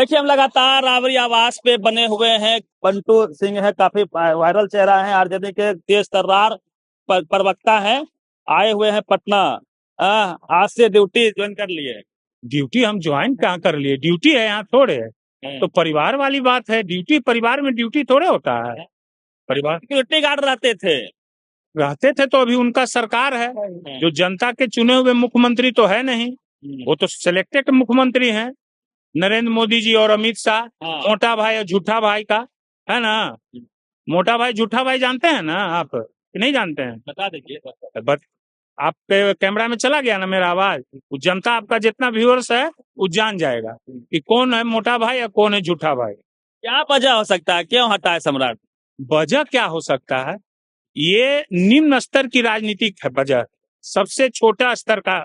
देखिए, हम लगातार राबरी आवास पे बने हुए हैं। बंटू सिंह है, काफी वायरल चेहरा है, आरजेडी के तेज तर्रार प्रवक्ता है, आए हुए हैं पटना। आज से ड्यूटी ज्वाइन कर लिए। ड्यूटी हम ज्वाइन कहाँ कर लिए? ड्यूटी है यहाँ थोड़े है, तो परिवार वाली बात है। ड्यूटी परिवार में ड्यूटी थोड़े होता है। परिवार सिक्योरिटी गार्ड रहते थे तो अभी उनका सरकार है, जो जनता के चुने हुए मुख्यमंत्री तो है नहीं, वो तो सिलेक्टेड मुख्यमंत्री हैं। नरेंद्र मोदी जी और अमित शाह, मोटा भाई और झूठा भाई का है ना। मोटा भाई झूठा भाई जानते हैं ना आप कि नहीं जानते हैं? बता दीजिए। बस आपके कैमरा में चला गया ना मेरा आवाज, वो जनता आपका जितना व्यूअर्स है वो जान जाएगा कि कौन है मोटा भाई और कौन है झूठा भाई। क्या वजह हो सकता है, क्यों हटा है सम्राट? वजह क्या हो सकता है? ये निम्न स्तर की राजनीतिक है वजह, सबसे छोटा स्तर का,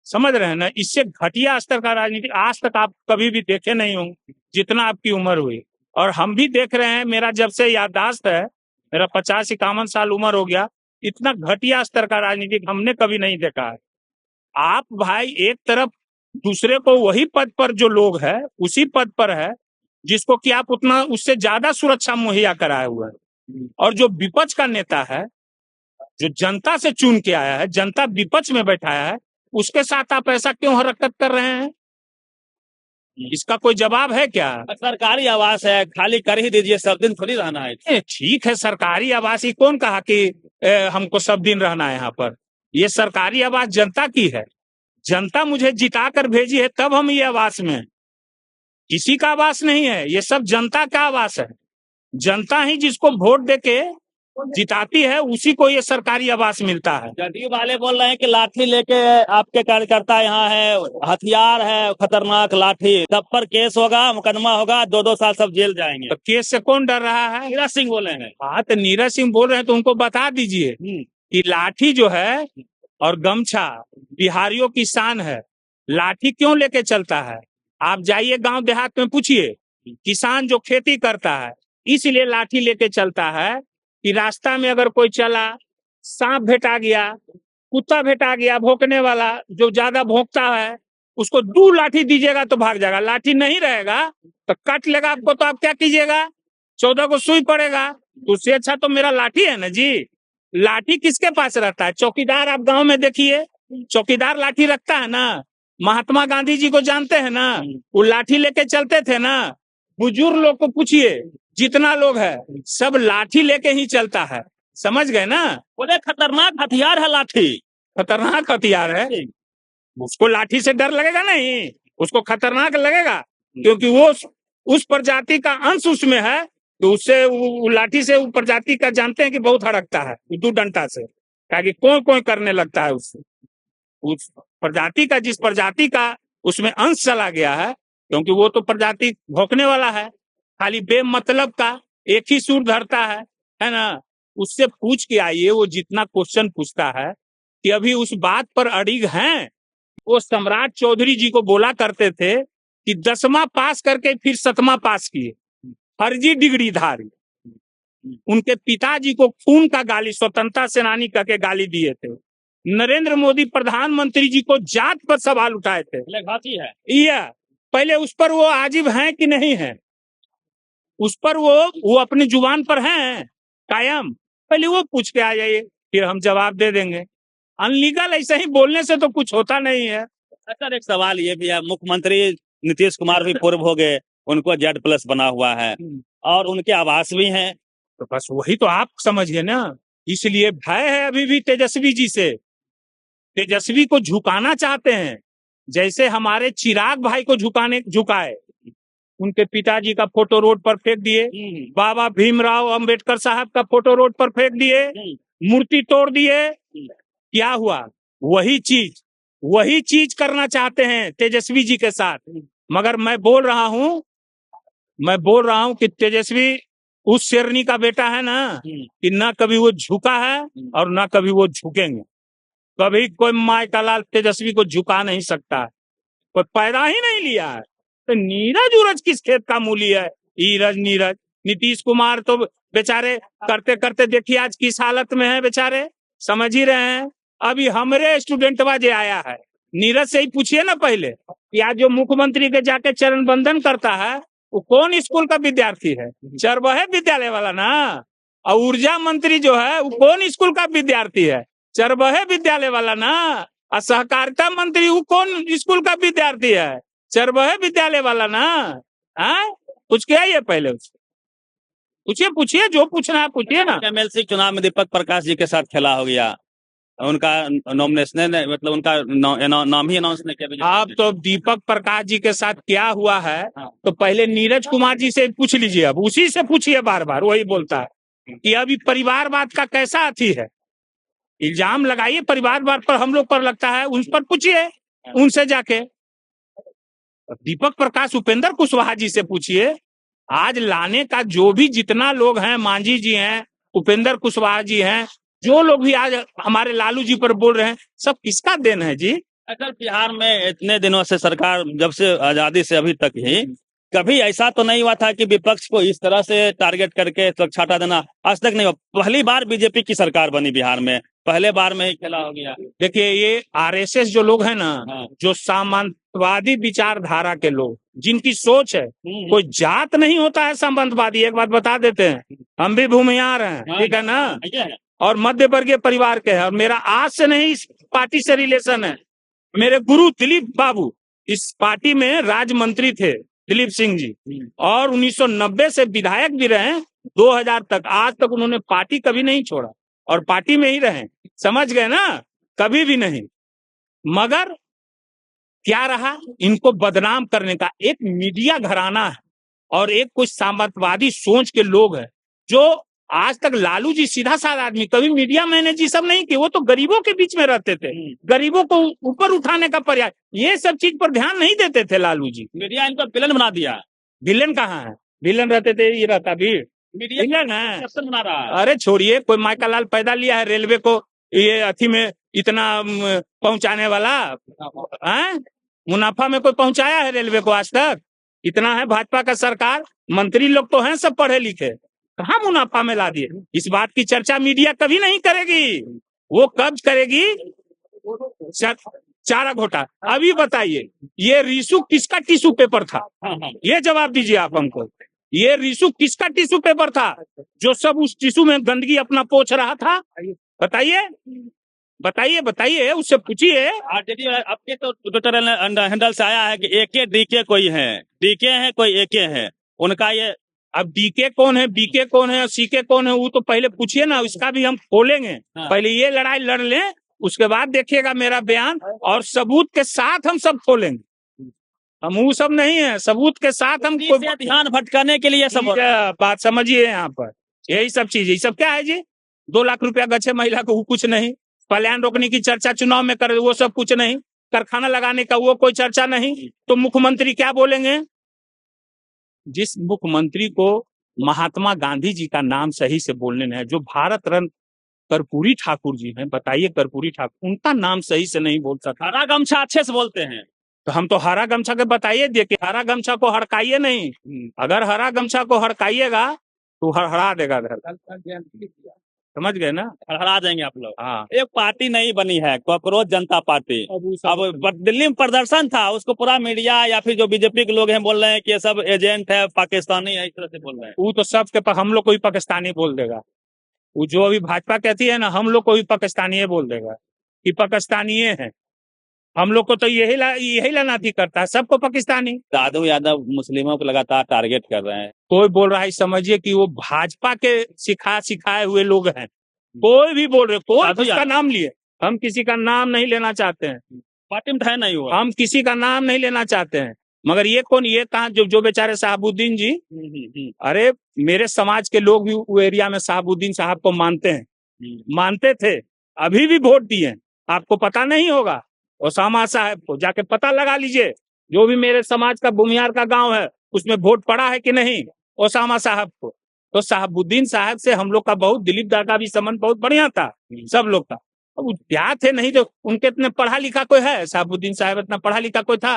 समझ रहे हैं ना। इससे घटिया स्तर का राजनीति आज तक आप कभी भी देखे नहीं होंगे, जितना आपकी उम्र हुई। और हम भी देख रहे हैं, मेरा जब से याददाश्त है, मेरा 50-51 साल उम्र हो गया, इतना घटिया स्तर का राजनीतिक हमने कभी नहीं देखा है। आप भाई एक तरफ दूसरे को वही पद पर जो लोग है उसी पद पर है जिसको कि आप उतना उससे ज्यादा सुरक्षा मुहैया कराए हुए हैं, और जो विपक्ष का नेता है जो जनता से चुन के आया है, जनता विपक्ष में बैठाया है, उसके साथ आप ऐसा क्यों हरकत कर रहे हैं? इसका कोई जवाब है क्या? सरकारी आवास है, खाली कर ही दीजिए, सब दिन थोड़ी रहना है। ठीक है, सरकारी आवास, ये कौन कहा कि हमको सब दिन रहना है यहाँ पर? ये सरकारी आवास जनता की है, जनता मुझे जिता कर भेजी है, तब हम ये आवास में। किसी का आवास नहीं है, ये सब जनता का आवास है। जनता ही जिसको वोट देके जिताती है उसी को ये सरकारी आवास मिलता है। जदयू वाले बोल रहे हैं कि लाठी लेके आपके कार्यकर्ता यहाँ है, हथियार है, खतरनाक लाठी, सब पर केस होगा, मुकदमा होगा, 2-2 साल सब जेल जाएंगे। तो केस से कौन डर रहा है? नीरज सिंह बोले हैं। हाँ, तो नीरज सिंह बोल रहे हैं तो उनको बता दीजिए कि लाठी जो है और गमछा बिहारियों की शान है। लाठी क्यों लेके चलता है? आप जाइए गांव देहात में पूछिए, किसान जो खेती करता है इसलिए लाठी लेके चलता है कि रास्ता में अगर कोई चला, सांप भेटा गया, कुत्ता भेटा गया भौंकने वाला, जो ज्यादा भौंकता है उसको 2 लाठी दीजिएगा तो भाग जाएगा। लाठी नहीं रहेगा तो काट लेगा आपको, तो आप क्या कीजिएगा? 14 को सुई पड़ेगा। तो उससे अच्छा तो मेरा लाठी है ना जी। लाठी किसके पास रहता है? चौकीदार। आप गांव में देखिए, चौकीदार लाठी रखता है ना। महात्मा गांधी जी को जानते हैं ना, वो लाठी लेके चलते थे ना। बुजुर्ग लोग को पूछिए, जितना लोग है सब लाठी लेके ही चलता है, समझ गए ना। बोले खतरनाक हथियार है लाठी। खतरनाक हथियार है, उसको लाठी से डर लगेगा नहीं, उसको खतरनाक लगेगा, क्योंकि वो उस प्रजाति का अंश उसमें है, तो उससे वो लाठी से वो प्रजाति का जानते हैं कि बहुत हड़कता है 2 डंडा से, ताकि कोई कोई करने लगता है उससे। उस प्रजाति का, जिस प्रजाति का उसमें अंश चला गया है, क्योंकि वो तो प्रजाति भौंकने वाला है, खाली बेमतलब का एक ही सुर धरता है ना। उससे पूछ के आइए, वो जितना क्वेश्चन पूछता है कि अभी उस बात पर अड़िग हैं। वो सम्राट चौधरी जी को बोला करते थे कि 10वां पास करके फिर 7वां पास किए, फर्जी डिग्रीधारी। उनके पिताजी को खून का गाली, स्वतंत्रता सेनानी करके गाली दिए थे। नरेंद्र मोदी प्रधानमंत्री जी को जात पर सवाल उठाए थे। ये पहले उस पर वो आजिब हैं कि नहीं है, उस पर वो अपनी जुबान पर हैं कायम, पहले वो पूछ के आ जाइए, फिर हम जवाब दे देंगे। अनलीगल ऐसे ही बोलने से तो कुछ होता नहीं है। सर, एक सवाल ये भी है, मुख्यमंत्री नीतीश कुमार भी पूर्व हो गए, उनको Z+ बना हुआ है और उनके आवास भी हैं। तो बस वही तो आप समझिए ना, इसलिए भय है अभी भी तेजस्वी जी से। तेजस्वी को झुकाना चाहते हैं, जैसे हमारे चिराग भाई को झुकाए। उनके पिताजी का फोटो रोड पर फेंक दिए, बाबा भीमराव अंबेडकर साहब का फोटो रोड पर फेंक दिए, मूर्ति तोड़ दिए। क्या हुआ? वही चीज करना चाहते हैं तेजस्वी जी के साथ। मगर मैं बोल रहा हूं कि तेजस्वी उस शेरनी का बेटा है ना, कि ना कभी वो झुका है और ना कभी वो झुकेंगे। कभी कोई माय का लाल तेजस्वी को झुका नहीं सकता, कोई पैदा ही नहीं लिया है। तो नीरज उरज किस खेत का मूली है? नीरज नीतीश कुमार तो बेचारे करते करते देखिए आज किस हालत में है बेचारे, समझ ही रहे हैं। अभी हमारे स्टूडेंट बाजे आया है, नीरज से ही पूछिए ना पहले कि आज जो मुख्यमंत्री के जाके चरण बंदन करता है वो कौन स्कूल का विद्यार्थी है? चरबहे विद्यालय वाला ना। और ऊर्जा मंत्री जो है वो कौन स्कूल का विद्यार्थी है? चरबहे विद्यालय वाला ना। और सहकारिता मंत्री वो कौन स्कूल का विद्यार्थी है? चरबहे विद्यालय वाला ना। हाँ, कुछ क्या है पहले उससे पूछिए, पूछिए जो पूछना है पूछिए ना। एमएलसी चुनाव में दीपक प्रकाश जी के साथ खेला हो गया, उनका नॉमिनेशन मतलब उनका नाम ही अनाउंस नहीं किया। आप तो दीपक प्रकाश जी के साथ क्या हुआ है हाँ। तो पहले नीरज कुमार जी से पूछ लीजिए, अब उसी से पूछिए, बार बार वही बोलता है कि अभी परिवारवाद का कैसा अथी है। इल्जाम लगाइए परिवारवाद पर, हम लोग पर लगता है, उन पर पूछिए उनसे जाके। दीपक प्रकाश उपेंद्र कुशवाहा जी से पूछिए। आज लाने का जो भी जितना लोग हैं, मांझी जी हैं, उपेंद्र कुशवाहा जी हैं, जो लोग भी आज हमारे लालू जी पर बोल रहे हैं, सब किसका देन है जी? अगर बिहार में इतने दिनों से सरकार, जब से आजादी से अभी तक ही कभी ऐसा तो नहीं हुआ था कि विपक्ष को इस तरह से टारगेट करके छाटा देना, आज तक नहीं हुआ। पहली बार बीजेपी की सरकार बनी बिहार में, पहले बार में ही खेला हो गया। देखिए ये आरएसएस जो लोग हैं ना, हाँ। जो सामंतवादी विचारधारा के लोग, जिनकी सोच है, कोई जात नहीं होता है सामंतवादी, एक बात बता देते हैं। हम भी भूमिहार हैं, ठीक है ना, और मध्य वर्गीय परिवार के हैं, और मेरा आज से नहीं इस पार्टी से रिलेशन है। मेरे गुरु दिलीप बाबू इस पार्टी में राज्य मंत्री थे, दिलीप सिंह जी, और 1990 से विधायक भी रहे 2000 तक। आज तक उन्होंने पार्टी कभी नहीं छोड़ा और पार्टी में ही रहे, समझ गए ना, कभी भी नहीं। मगर क्या रहा, इनको बदनाम करने का एक मीडिया घराना है और एक कुछ सामंतवादी सोच के लोग हैं, जो आज तक लालू जी सीधा साधा आदमी, कभी मीडिया मैनेज जी सब नहीं किए, वो तो गरीबों के बीच में रहते थे, गरीबों को ऊपर उठाने का प्रयास, ये सब चीज पर ध्यान नहीं देते थे लालू जी। मीडिया इनको विलन बना दिया। विलन कहाँ है? विलन रहते थे, ये रहता भी मीडिया विलन है। बना रहा है। अरे छोड़िए, कोई माइका लाल पैदा लिया है रेलवे को ये अथी में इतना पहुंचाने वाला है? मुनाफा में कोई पहुंचाया है रेलवे को आज तक? इतना है भाजपा का सरकार, मंत्री लोग तो हैं सब पढ़े लिखे, कहाँ मुनाफा में ला दिए? इस बात की चर्चा मीडिया कभी नहीं करेगी। वो कब करेगी? चारा घोटाला। अभी बताइए, ये रीशू किसका टिश्यू पेपर था? ये जवाब दीजिए आप हमको। ये रीशू किसका टिश्यू पेपर था जो सब उस टिश्यू में गंदगी अपना पोंछ रहा था? बताइए, बताइए, बताइए, उससे पूछिए। आपके तो ट्विटर हैंडल से आया है कि एके डीके कोई है, डीके है कोई एके है, उनका ये। अब डीके कौन है, बीके कौन है और सीके कौन है, वो तो पहले पूछिए ना, इसका भी हम खोलेंगे। हाँ। पहले ये लड़ाई लड़ लें, उसके बाद देखिएगा मेरा बयान, और सबूत के साथ हम सब खोलेंगे। हम वो सब नहीं है, सबूत के साथ हम ध्यान भटकाने के लिए सब बात समझिए। यहाँ पर यही सब चीज, ये सब क्या है जी? 2 लाख रुपया गच्छे महिला को, वो कुछ नहीं। पलायन रोकने की चर्चा चुनाव में करे, वो सब कुछ नहीं। कारखाना लगाने का वो कोई चर्चा नहीं। तो मुख्यमंत्री क्या बोलेंगे? जिस मुख्यमंत्री को महात्मा गांधी जी का नाम सही से बोलने नहीं है, जो भारत रत्न कर्पूरी ठाकुर जी हैं, बताइए कर्पूरी ठाकुर, उनका नाम सही से नहीं बोल सकता। हरा गमछा अच्छे से बोलते हैं, तो हम तो हरा गमछा के बताइए, देखिए हरा गमछा को हड़काइए नहीं। अगर हरा गमछा को हड़काइएगा तो हड़हड़ा देगा घर, समझ गए ना, हड़ा देंगे आप लोग। हाँ। एक पार्टी नहीं बनी है, कॉकरोच जनता पार्टी। अब दिल्ली में प्रदर्शन था, उसको पूरा मीडिया या फिर जो बीजेपी के लोग हैं बोल रहे हैं कि ये सब एजेंट है, पाकिस्तानी है, इस तरह से बोल रहे हैं। वो तो सब के हम लोग को भी पाकिस्तानी बोल देगा। वो जो अभी भाजपा कहती है ना, हम लोग को भी पाकिस्तानी बोल देगा कि पाकिस्तानी है। हम लोग को तो यही लानाती करता है, सबको पाकिस्तानी। लालू यादव मुस्लिमों को लगातार टारगेट कर रहे हैं। कोई बोल रहा है, समझिए कि वो भाजपा के सिखाए हुए लोग हैं। कोई भी बोल रहे, कोई उसका नाम लिए, हम किसी का नाम नहीं लेना चाहते हैं, पार्टी में है नहीं हुआ, हम किसी का नाम नहीं लेना चाहते हैं। मगर ये कौन, ये कहा जो बेचारे साहबुद्दीन जी, अरे मेरे समाज के लोग भी वो एरिया में साहबुद्दीन साहब को मानते हैं, मानते थे, अभी भी वोट दिए। आपको पता नहीं होगा, ओसामा साहब को जाके पता लगा लीजिए, जो भी मेरे समाज का भूमिहार का गांव है उसमें वोट पड़ा है कि नहीं, ओसामा साहब को। तो साहबुद्दीन साहब से हम लोग का बहुत, दिलीप दा का भी संबंध बहुत बढ़िया था, सब लोग का। अब क्या थे, नहीं तो उनके इतने पढ़ा लिखा कोई है? साहबुद्दीन साहब इतना पढ़ा लिखा कोई था?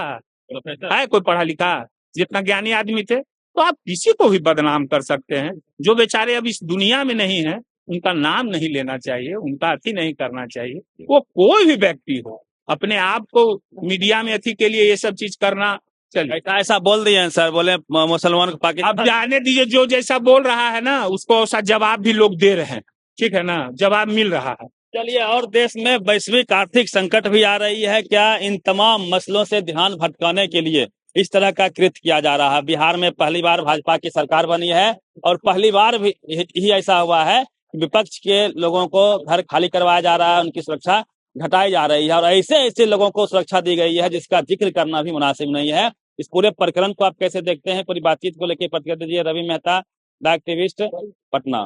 है कोई पढ़ा लिखा जितना ज्ञानी आदमी थे? तो आप किसी को भी बदनाम कर सकते हैं। जो बेचारे अब इस दुनिया में नहीं है, उनका नाम नहीं लेना चाहिए, उनका अति नहीं करना चाहिए। वो कोई भी व्यक्ति हो, अपने आप को मीडिया में अथी के लिए ये सब चीज करना चलिए। ऐसा बोल दिए हैं सर, बोले मुसलमान को अब पाकिस्तान। जाने दीजिए, जो जैसा बोल रहा है ना उसको ऐसा जवाब भी लोग दे रहे हैं, ठीक है ना, जवाब मिल रहा है। चलिए, और देश में वैश्विक आर्थिक संकट भी आ रही है, क्या इन तमाम मसलों से ध्यान भटकाने के लिए इस तरह का कृत्य किया जा रहा है? बिहार में पहली बार भाजपा की सरकार बनी है और पहली बार भी ही ऐसा हुआ है कि विपक्ष के लोगों को घर खाली करवाया जा रहा है, उनकी सुरक्षा घटाई जा रही है और ऐसे ऐसे लोगों को सुरक्षा दी गई है जिसका जिक्र करना भी मुनासिब नहीं है। इस पूरे प्रकरण को आप कैसे देखते हैं? पूरी बातचीत को लेकर प्रतिक्रिया दीजिए। Ravi Mehta, the activist, Patna.